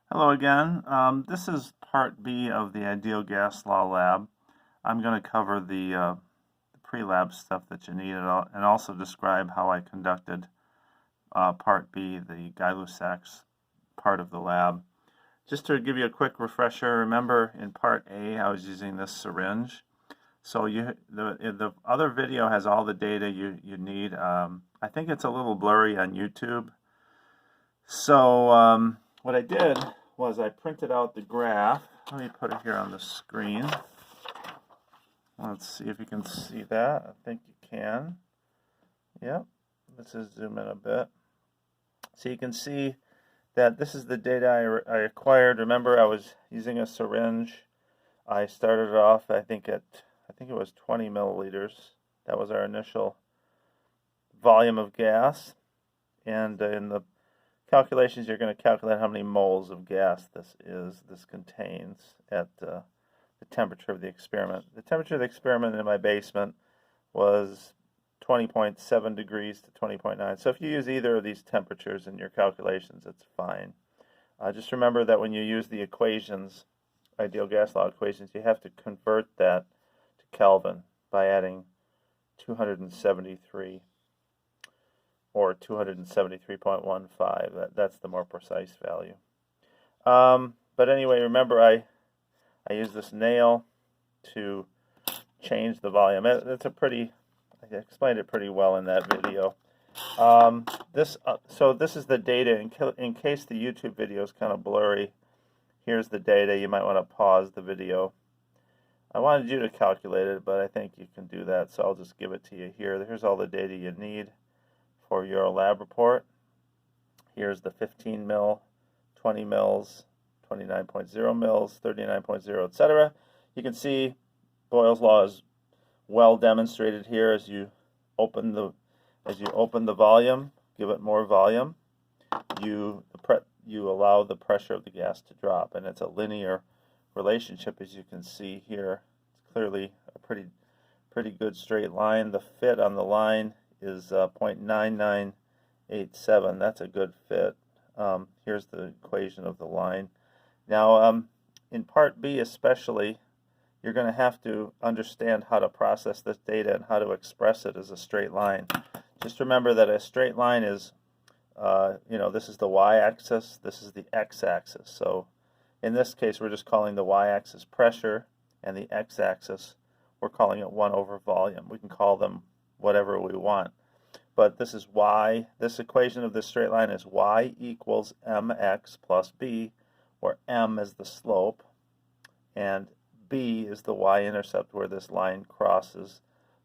Hello again. This is part B of the Ideal Gas Law Lab. I'm going to cover the pre-lab stuff that you need and also describe how I conducted part B, the Gay-Lussac's part of the lab. Just to give you a quick refresher, remember in part A I was using this syringe. So the other video has all the data you need. I think it's a little blurry on YouTube. So what I did was I printed out the graph. Let me put it here on the screen. Let's see if you can see that. I think you can. Yep. Let's just zoom in a bit. So you can see that this is the data I acquired. Remember, I was using a syringe. I started off, I think it was 20 milliliters. That was our initial volume of gas. And in the calculations, you're going to calculate how many moles of gas this contains at the temperature of the experiment. The temperature of the experiment in my basement was 20.7 degrees to 20.9. So if you use either of these temperatures in your calculations, it's fine. Just remember that when you use the equations, ideal gas law equations, you have to convert that to Kelvin by adding 273 or 273.15. That's the more precise value. But anyway, remember I use this nail to change the volume. I explained it pretty well in that video. So this is the data. In case the YouTube video is kind of blurry, here's the data. You might want to pause the video. I wanted you to calculate it, but I think you can do that, so I'll just give it to you here. Here's all the data you need for your lab report. Here's the 15 mil, 20 mils, 29.0 mils, 39.0, etc. You can see Boyle's law is well demonstrated here as you open the volume, give it more volume, you allow the pressure of the gas to drop, and it's a linear relationship, as you can see here. It's clearly a pretty good straight line. The fit on the line is 0.9987. That's a good fit. Here's the equation of the line. Now, in part B especially, you're going to have to understand how to process this data and how to express it as a straight line. Just remember that a straight line is, this is the y-axis, this is the x-axis. So in this case, we're just calling the y-axis pressure, and the x-axis, we're calling it 1 over volume. We can call them whatever we want. But this is y. This equation of this straight line is y equals mx plus b, where m is the slope, and b is the y-intercept where this line crosses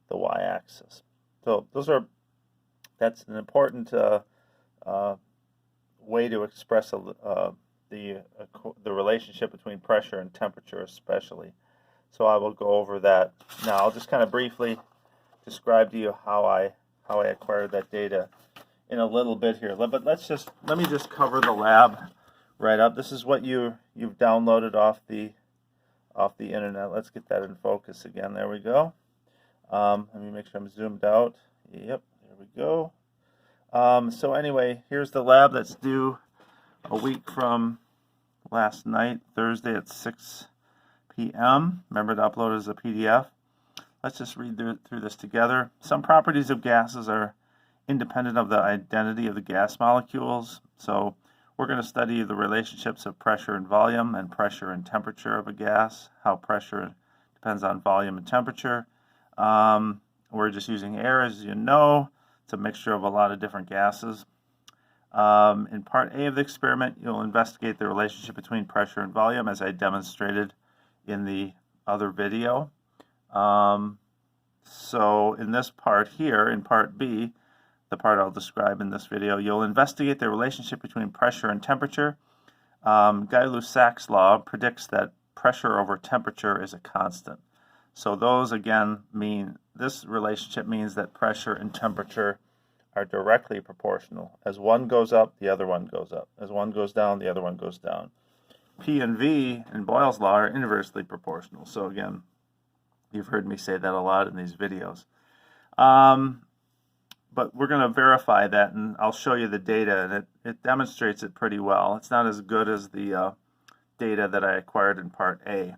the y-axis. So that's an important way to express the relationship between pressure and temperature especially. So I will go over that now. I'll just kind of briefly describe to you how I acquired that data in a little bit here. But let me just cover the lab right up. This is what you've downloaded off the internet. Let's get that in focus again. There we go. Let me make sure I'm zoomed out. Yep, there we go. So anyway, here's the lab that's due a week from last night, Thursday at 6 p.m. Remember to upload it as a PDF. Let's just read through this together. Some properties of gases are independent of the identity of the gas molecules. So we're going to study the relationships of pressure and volume, and pressure and temperature of a gas, how pressure depends on volume and temperature. We're just using air, as you know. It's a mixture of a lot of different gases. In part A of the experiment, you'll investigate the relationship between pressure and volume, as I demonstrated in the other video. So in this part here, in part B, the part I'll describe in this video, you'll investigate the relationship between pressure and temperature. Gay-Lussac's law predicts that pressure over temperature is a constant. So those, again, this relationship means that pressure and temperature are directly proportional. As one goes up, the other one goes up. As one goes down, the other one goes down. P and V in Boyle's law are inversely proportional. So again, you've heard me say that a lot in these videos. but we're going to verify that, and I'll show you the data, and it demonstrates it pretty well. It's not as good as the data that I acquired in Part A.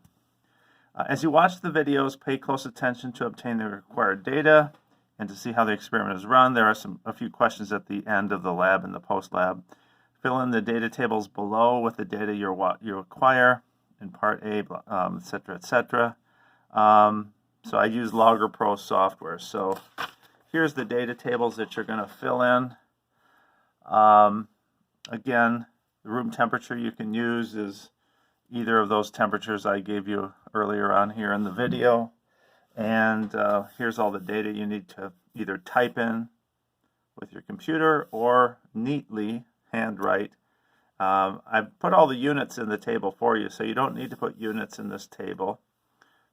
As you watch the videos, pay close attention to obtain the required data and to see how the experiment is run. There are a few questions at the end of the lab and the post-lab. Fill in the data tables below with the data you acquire in Part A, etc., etc. So I use Logger Pro software. So here's the data tables that you're going to fill in. Again, the room temperature you can use is either of those temperatures I gave you earlier on here in the video. And here's all the data you need to either type in with your computer or neatly handwrite. I've put all the units in the table for you, so you don't need to put units in this table.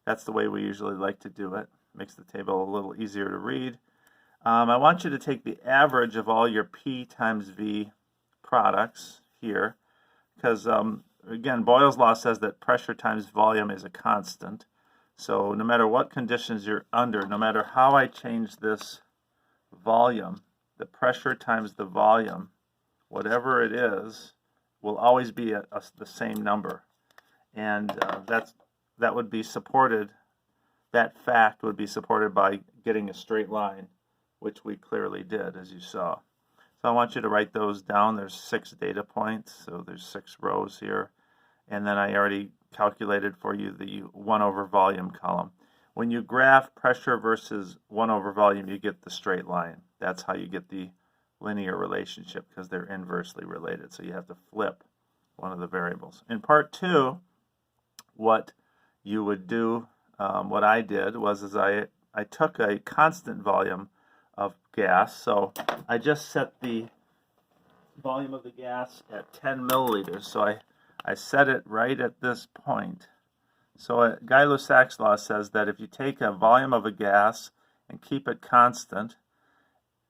That's the way we usually like to do it. Makes the table a little easier to read. I want you to take the average of all your P times V products here, because again, Boyle's law says that pressure times volume is a constant. So no matter what conditions you're under, no matter how I change this volume, the pressure times the volume, whatever it is, will always be the same number. And that would be supported, that fact would be supported by getting a straight line, which we clearly did, as you saw. So I want you to write those down. There's 6 data points, so there's 6 rows here. And then I already calculated for you the 1 over volume column. When you graph pressure versus 1 over volume, you get the straight line. That's how you get the linear relationship, because they're inversely related. So you have to flip one of the variables. In Part 2, what you would do, what I did was I took a constant volume of gas. So I just set the volume of the gas at 10 milliliters. So I set it right at this point. So Gay-Lussac's law says that if you take a volume of a gas and keep it constant,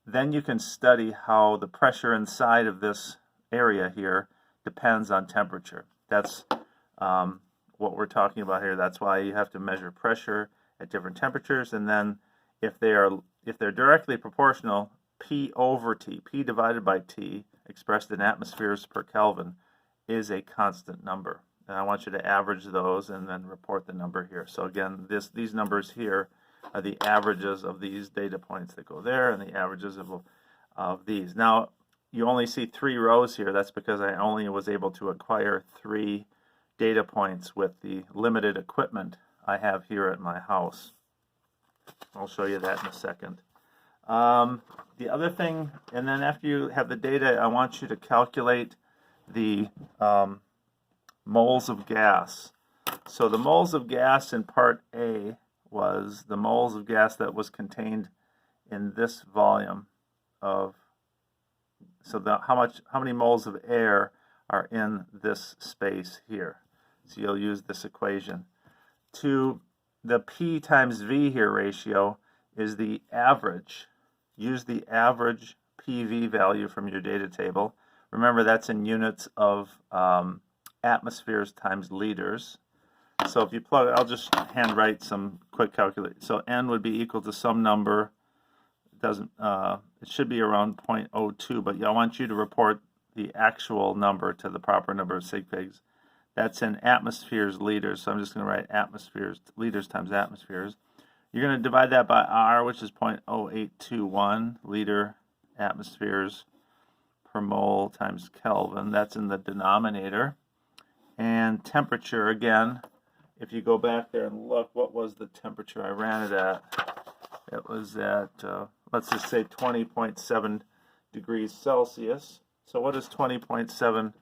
then you can study how the pressure inside of this area here depends on temperature. That's what we're talking about here. That's why you have to measure pressure at different temperatures, and then if they're directly proportional, P over T, P divided by T, expressed in atmospheres per Kelvin, is a constant number. And I want you to average those and then report the number here. So again, these numbers here are the averages of these data points that go there and the averages of these. Now, you only see 3 rows here. That's because I only was able to acquire 3 data points with the limited equipment I have here at my house. I'll show you that in a second. The other thing, and then after you have the data, I want you to calculate the moles of gas. So the moles of gas in Part A was the moles of gas that was contained in this volume of, so how many moles of air are in this space here. So you'll use this equation. To the P times V here ratio is the average. Use the average PV value from your data table. Remember, that's in units of atmospheres times liters. So if you plug, I'll just handwrite some quick calculation. So N would be equal to some number. It doesn't. It should be around 0.02, but I want you to report the actual number to the proper number of sig figs. That's in atmospheres liters. So I'm just going to write atmospheres liters times atmospheres. You're going to divide that by R, which is 0.0821 liter atmospheres per mole times Kelvin. That's in the denominator. And temperature, again, if you go back there and look, what was the temperature I ran it at? It was at, let's just say 20.7 degrees Celsius. So what is 20.7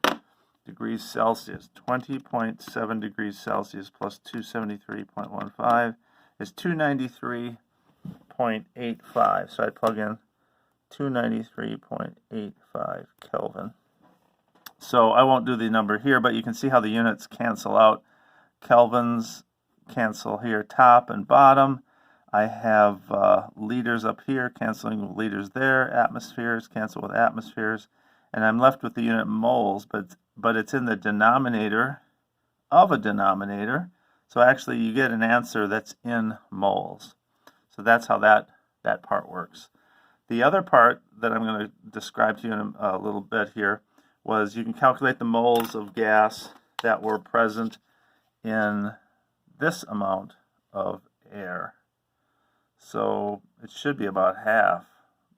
degrees Celsius? 20.7 degrees Celsius plus 273.15 is 293.85. So I plug in 293.85 Kelvin. So I won't do the number here, but you can see how the units cancel out. Kelvins cancel here, top and bottom. I have liters up here canceling with liters there. Atmospheres cancel with atmospheres. And I'm left with the unit moles, but it's in the denominator of a denominator. So actually you get an answer that's in moles. So that's how that part works. The other part that I'm going to describe to you in a little bit here was you can calculate the moles of gas that were present in this amount of air. So it should be about half.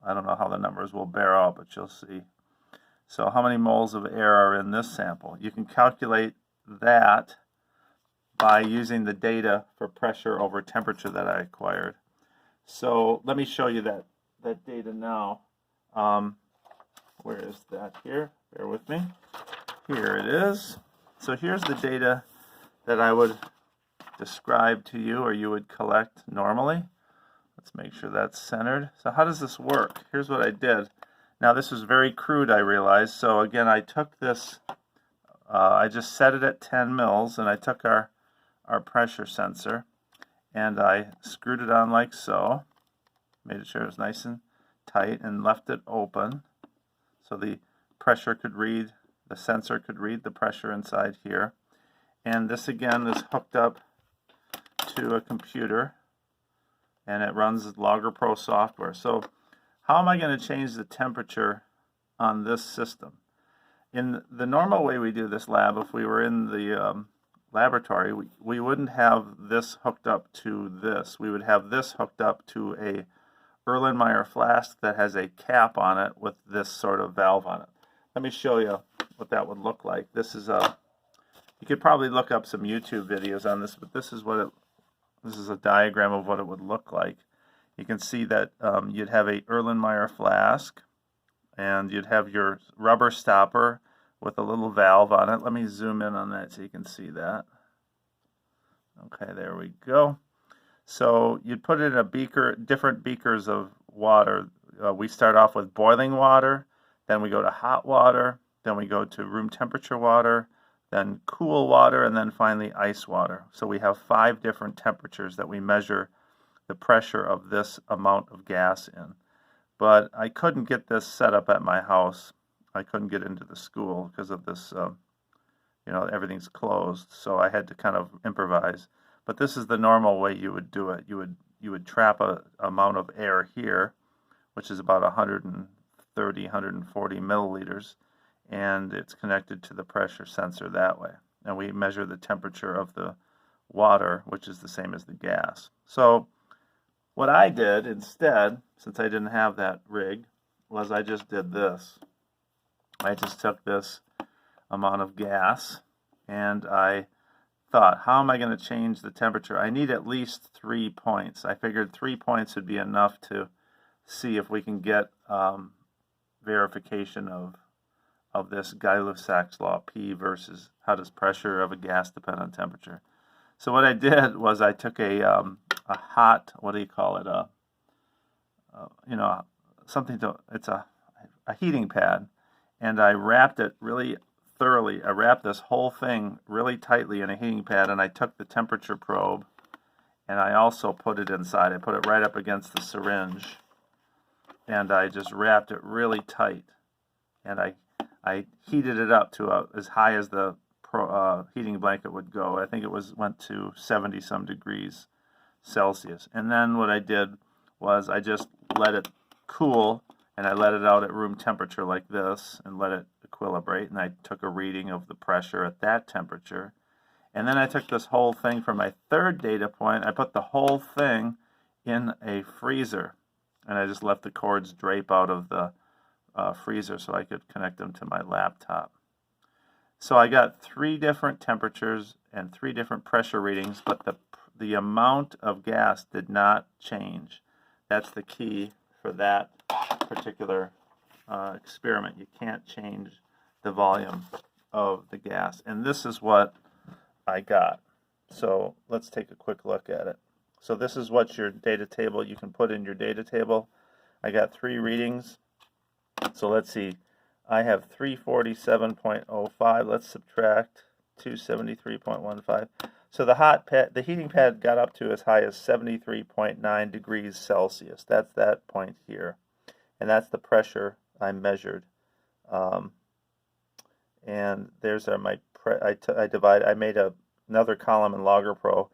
I don't know how the numbers will bear out, but you'll see. So how many moles of air are in this sample? You can calculate that by using the data for pressure over temperature that I acquired. So let me show you that data now. Where is that here? Bear with me. Here it is. So here's the data that I would describe to you, or you would collect normally. Let's make sure that's centered. So how does this work? Here's what I did. Now this is very crude, I realize. So again, I took this, I just set it at 10 mils, and I took our pressure sensor, and I screwed it on like so, made sure it was nice and tight, and left it open so the pressure could read, the sensor could read the pressure inside here. And this again is hooked up to a computer, and it runs Logger Pro software. So how am I going to change the temperature on this system? In the normal way we do this lab, if we were in the laboratory, we wouldn't have this hooked up to this. We would have this hooked up to a Erlenmeyer flask that has a cap on it with this sort of valve on it. Let me show you what that would look like. This is you could probably look up some YouTube videos on this, but this is a diagram of what it would look like. You can see that you'd have a Erlenmeyer flask, and you'd have your rubber stopper with a little valve on it. Let me zoom in on that so you can see that. Okay, there we go. So you'd put it in a beaker, different beakers of water. We start off with boiling water, then we go to hot water, then we go to room temperature water, then cool water, and then finally ice water. So we have 5 different temperatures that we measure the pressure of this amount of gas in. But I couldn't get this set up at my house. I couldn't get into the school because of this, everything's closed. So I had to kind of improvise. But this is the normal way you would do it. You would trap a amount of air here, which is about 130, 140 milliliters, and it's connected to the pressure sensor that way. And we measure the temperature of the water, which is the same as the gas. So what I did instead, since I didn't have that rig, was I just did this. I just took this amount of gas, and I thought, how am I going to change the temperature? I need at least 3 points. I figured 3 points would be enough to see if we can get verification of this Guy-Lussac's law, P versus how does pressure of a gas depend on temperature. So what I did was I took a hot, what do you call it, it's a heating pad, and I wrapped it really thoroughly. I wrapped this whole thing really tightly in a heating pad, and I took the temperature probe, and I also put it inside. I put it right up against the syringe, and I just wrapped it really tight, and I heated it up to as high as the heating blanket would go. I think it went to 70 some degrees Celsius. And then what I did was I just let it cool, and I let it out at room temperature like this and let it equilibrate, and I took a reading of the pressure at that temperature. And then I took this whole thing for my third data point. I put the whole thing in a freezer, and I just left the cords drape out of the freezer so I could connect them to my laptop. So I got 3 different temperatures and 3 different pressure readings, but the amount of gas did not change. That's the key for that particular experiment. You can't change the volume of the gas. And this is what I got. So let's take a quick look at it. So this is what your data table, you can put in your data table. I got 3 readings. So let's see. I have 347.05. Let's subtract 273.15. So the heating pad got up to as high as 73.9 degrees Celsius. That's that point here, and that's the pressure I measured. And there's I made another column in Logger Pro,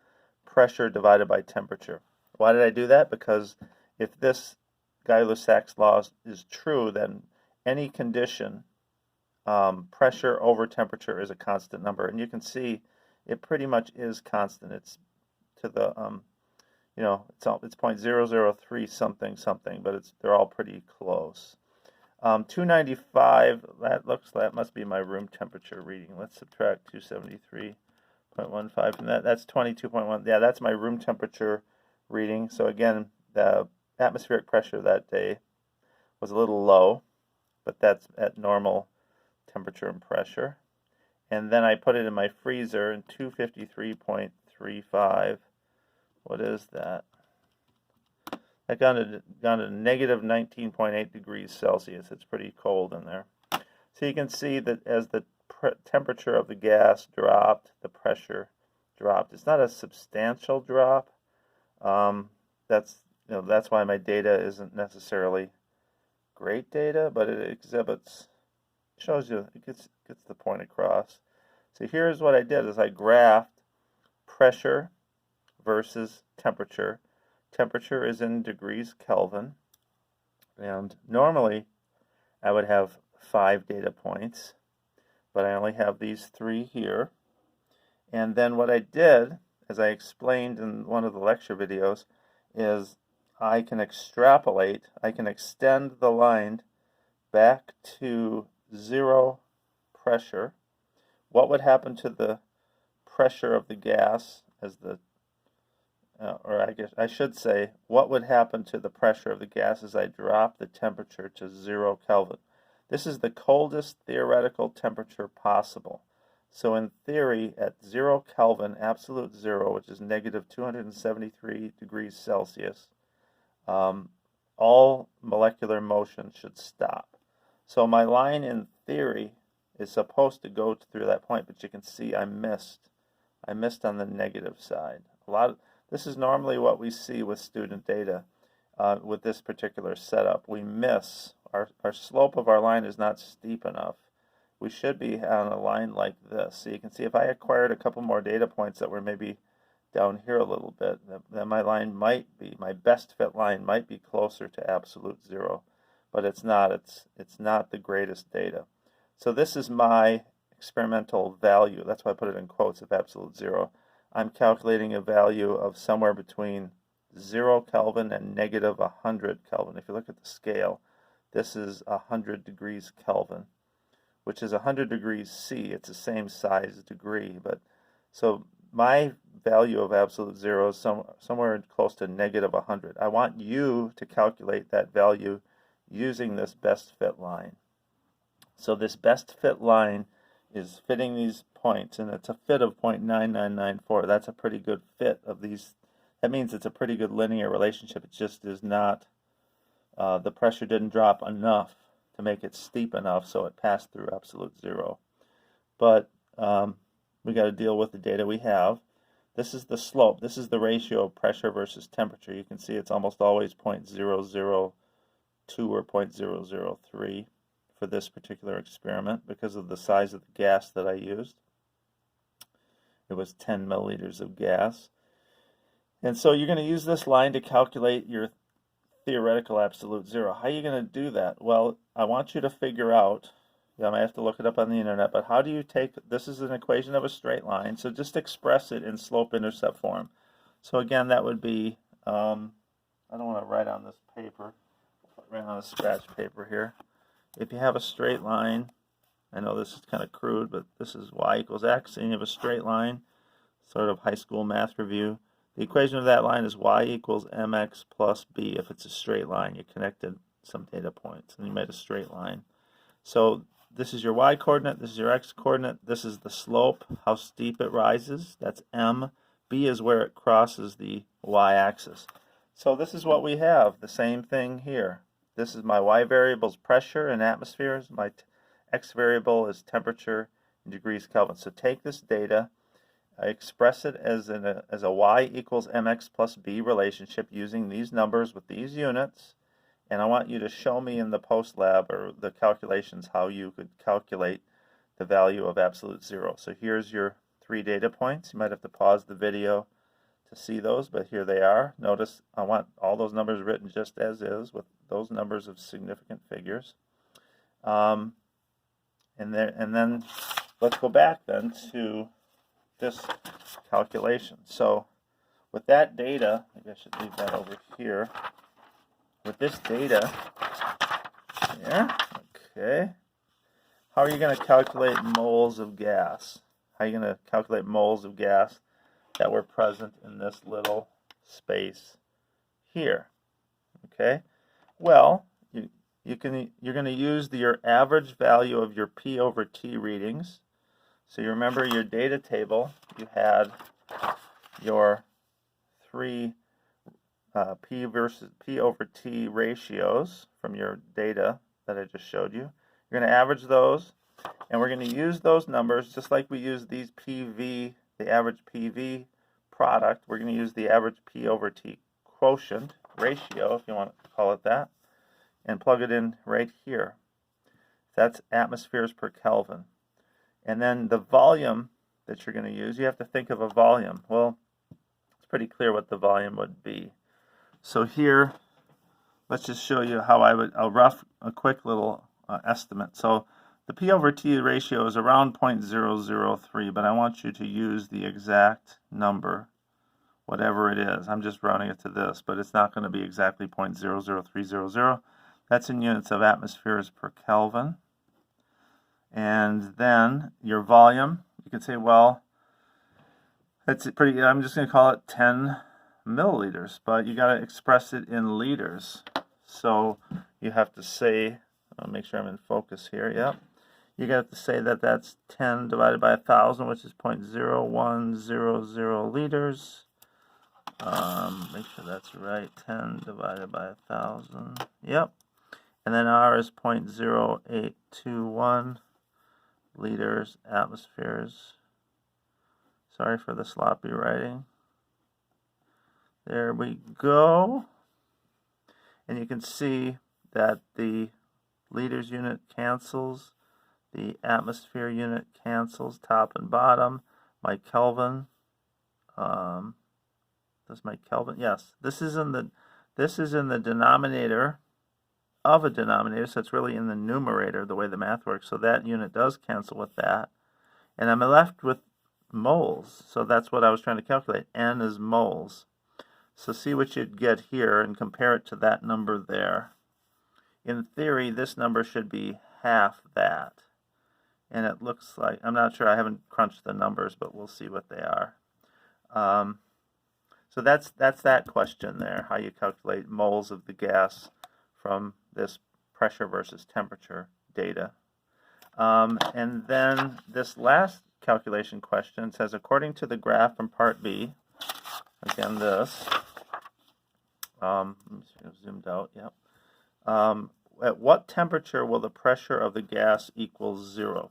pressure divided by temperature. Why did I do that? Because if this Gay-Lussac's law is true, then any condition, pressure over temperature is a constant number. And you can see it pretty much is constant. It's to the, it's 0.003 something something, but they're all pretty close. 295, that must be my room temperature reading. Let's subtract 273.15 from that. That's 22.1. Yeah, that's my room temperature reading. So again, the atmospheric pressure that day was a little low, but that's at normal temperature and pressure. And then I put it in my freezer in 253.35. What is that? I got to negative 19.8 degrees Celsius. It's pretty cold in there. So you can see that as the temperature of the gas dropped, the pressure dropped. It's not a substantial drop. That's why my data isn't necessarily great data, but it shows you, it gets the point across. So here's what I did: is I graphed pressure versus temperature. Temperature is in degrees Kelvin, and normally I would have 5 data points, but I only have these 3 here. And then what I did, as I explained in one of the lecture videos, is I can extrapolate, I can extend the line back to 0 pressure. What would happen to the pressure of the gas as the or I guess I should say, what would happen to the pressure of the gas as I drop the temperature to 0 Kelvin? This is the coldest theoretical temperature possible. So in theory, at 0 Kelvin, absolute zero, which is negative 273 degrees Celsius, all molecular motion should stop. So my line in theory is supposed to go through that point, but you can see I missed. I missed on the negative side. This is normally what we see with student data with this particular setup. We miss. Our slope of our line is not steep enough. We should be on a line like this. So you can see if I acquired a couple more data points that were maybe down here a little bit, then my line might be, my best fit line might be closer to absolute zero. But it's not. It's not the greatest data. So this is my experimental value. That's why I put it in quotes of absolute zero. I'm calculating a value of somewhere between 0 Kelvin and negative 100 Kelvin. If you look at the scale, this is 100 degrees Kelvin, which is 100 degrees C. It's the same size degree, but so my value of absolute zero is somewhere close to negative 100. I want you to calculate that value using this best fit line. So this best fit line is fitting these points, and it's a fit of 0.9994. That's a pretty good fit of these. That means it's a pretty good linear relationship. It just is not, the pressure didn't drop enough to make it steep enough so it passed through absolute zero. But we got to deal with the data we have. This is the slope. This is the ratio of pressure versus temperature. You can see it's almost always 0.002 or 0.003 for this particular experiment because of the size of the gas that I used. It was 10 milliliters of gas. And so you're going to use this line to calculate your theoretical absolute zero. How are you going to do that? Well, I want you to figure out, I might have to look it up on the internet, but how do you take, this is an equation of a straight line, so just express it in slope-intercept form. So again, that would be, I don't want to write on this paper, write on a scratch paper here. If you have a straight line, I know this is kind of crude, but this is y equals x, and you have a straight line, sort of high school math review. The equation of that line is y equals mx plus b. If it's a straight line, you connected some data points, and you made a straight line. So this is your y coordinate, this is your x coordinate, this is the slope, how steep it rises, that's m. B is where it crosses the y-axis. So this is what we have, the same thing here. This is my y variable is pressure in atmospheres. My x variable is temperature in degrees Kelvin. So take this data, express it as a y equals mx plus b relationship using these numbers with these units. And I want you to show me in the post lab or the calculations how you could calculate the value of absolute zero. So here's your 3 data points. You might have to pause the video to see those, but here they are. Notice I want all those numbers written just as is with those numbers of significant figures. And then let's go back then to this calculation. So with that data, maybe I should leave that over here. With this data here, okay, how are you going to calculate moles of gas? How are you going to calculate moles of gas that were present in this little space here? Okay, well, you're going to use your average value of your P over T readings. So you remember your data table, you had your three P versus P over T ratios from your data that I just showed you. You're going to average those, and we're going to use those numbers just like we use these PV, the average PV product. We're going to use the average P over T quotient ratio, if you want to call it that, and plug it in right here. That's atmospheres per Kelvin. And then the volume that you're going to use, you have to think of a volume. Well, it's pretty clear what the volume would be. So here, let's just show you how I would, a quick little estimate. So the P over T ratio is around 0.003, but I want you to use the exact number, whatever it is. I'm just rounding it to this, but it's not going to be exactly 0.00300. That's in units of atmospheres per Kelvin. And then your volume, you can say, well, that's pretty, I'm just going to call it 10 milliliters, but you got to express it in liters. So you have to say, I'll make sure I'm in focus here, yep. You got to say that that's 10 divided by 1,000, which is 0.0100 liters. Make sure that's right, 10 divided by 1,000, yep. And then R is 0.0821 liters atmospheres. Sorry for the sloppy writing. There we go. And you can see that the liters unit cancels, the atmosphere unit cancels, top and bottom. My Kelvin, that's my Kelvin. Yes, this is in the denominator of a denominator, so it's really in the numerator the way the math works. So that unit does cancel with that, and I'm left with moles. So that's what I was trying to calculate. N is moles. So see what you'd get here and compare it to that number there. In theory, this number should be half that. And it looks like, I'm not sure, I haven't crunched the numbers, but we'll see what they are. So that's that question there, how you calculate moles of the gas from this pressure versus temperature data. And then this last calculation question says, according to the graph from part B, again this, zoomed out, yep. At what temperature will the pressure of the gas equal 0?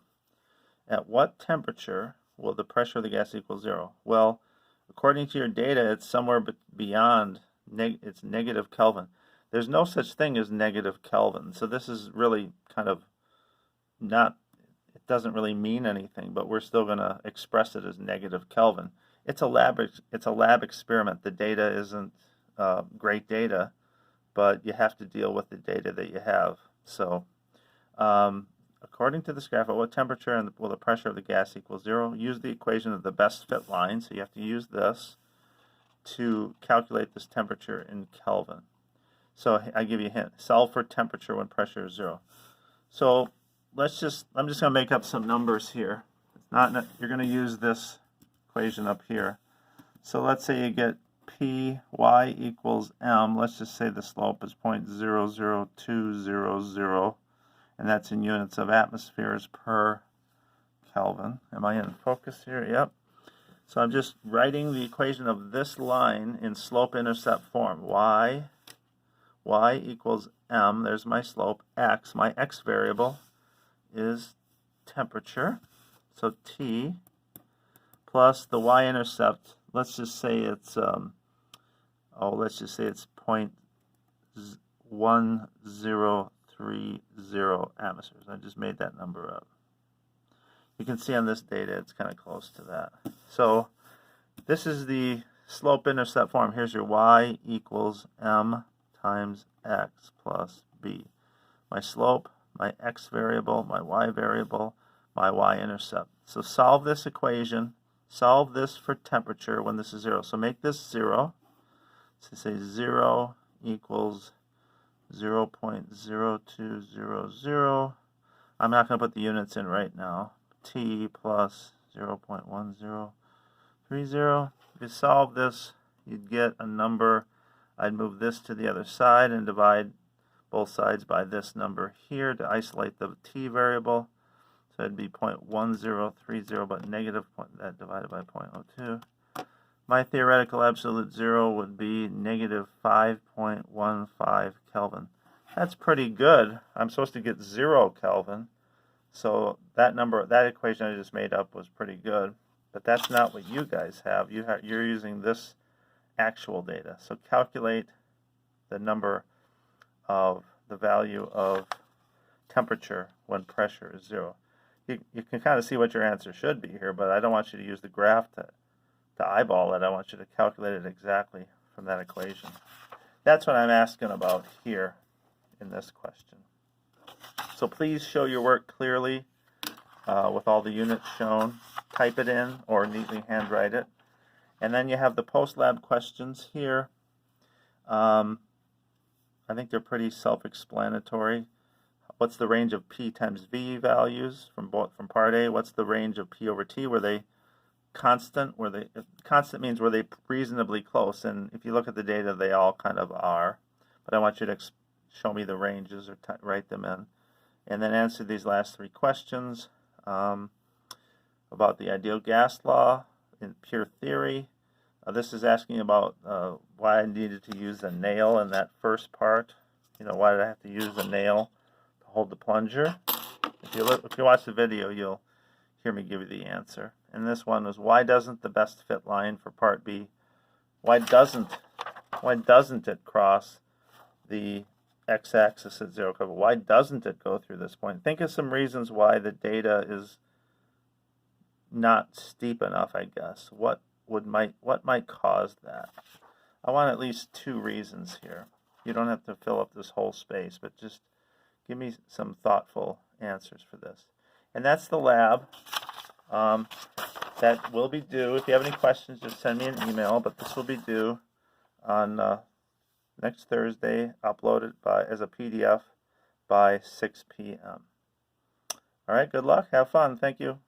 At what temperature will the pressure of the gas equal 0? Well, according to your data, it's somewhere beyond, it's negative Kelvin. There's no such thing as negative Kelvin, so this is really kind of not, it doesn't really mean anything, but we're still going to express it as negative Kelvin. It's a lab experiment. The data isn't great data, but you have to deal with the data that you have. So according to this graph, at what temperature will the pressure of the gas equal 0? Use the equation of the best fit line, so you have to use this to calculate this temperature in Kelvin. So I give you a hint. Solve for temperature when pressure is 0. So I'm just going to make up some numbers here. It's not, you're going to use this equation up here. So let's say you get Py equals m. Let's just say the slope is 0.00200, and that's in units of atmospheres per Kelvin. Am I in focus here? Yep. So I'm just writing the equation of this line in slope-intercept form. Y equals m. There's my slope. X, my x variable, is temperature. So T plus the y-intercept. Let's just say it's let's just say it's 0.1030 atmospheres. I just made that number up. You can see on this data it's kind of close to that. So this is the slope-intercept form, here's your y equals m times x plus b. My slope, my x variable, my y variable, my y-intercept. So solve this equation. Solve this for temperature when this is 0. So make this 0. So say 0 equals 0.0200. I'm not going to put the units in right now. T plus 0.1030. If you solve this, you'd get a number. I'd move this to the other side and divide both sides by this number here to isolate the t variable. So it'd be 0.1030, but negative that divided by 0.02. My theoretical absolute zero would be negative 5.15 Kelvin. That's pretty good. I'm supposed to get 0 Kelvin. So that number, that equation I just made up was pretty good. But that's not what you guys have. You're using this actual data. So calculate the number of the value of temperature when pressure is 0. You can kind of see what your answer should be here, but I don't want you to use the graph to eyeball it. I want you to calculate it exactly from that equation. That's what I'm asking about here in this question. So please show your work clearly with all the units shown. Type it in or neatly handwrite it. And then you have the post-lab questions here. I think they're pretty self-explanatory. What's the range of P times V values from part A? What's the range of P over T? Were they constant? Constant means were they reasonably close? And if you look at the data, they all kind of are. But I want you to show me the ranges or write them in. And then answer these last 3 questions about the ideal gas law in pure theory. This is asking about why I needed to use a nail in that first part. You know, why did I have to use a nail to hold the plunger? If you watch the video, you'll hear me give you the answer. And this one was, why doesn't the best fit line for part B, why doesn't it cross the x-axis at 0 Kelvin? Why doesn't it go through this point? Think of some reasons why the data is not steep enough, I guess. What might cause that? I want at least 2 reasons here. You don't have to fill up this whole space, but just give me some thoughtful answers for this. And that's the lab. That will be due. If you have any questions, just send me an email, but this will be due on next Thursday, uploaded as a PDF by 6 p.m. All right, good luck. Have fun. Thank you.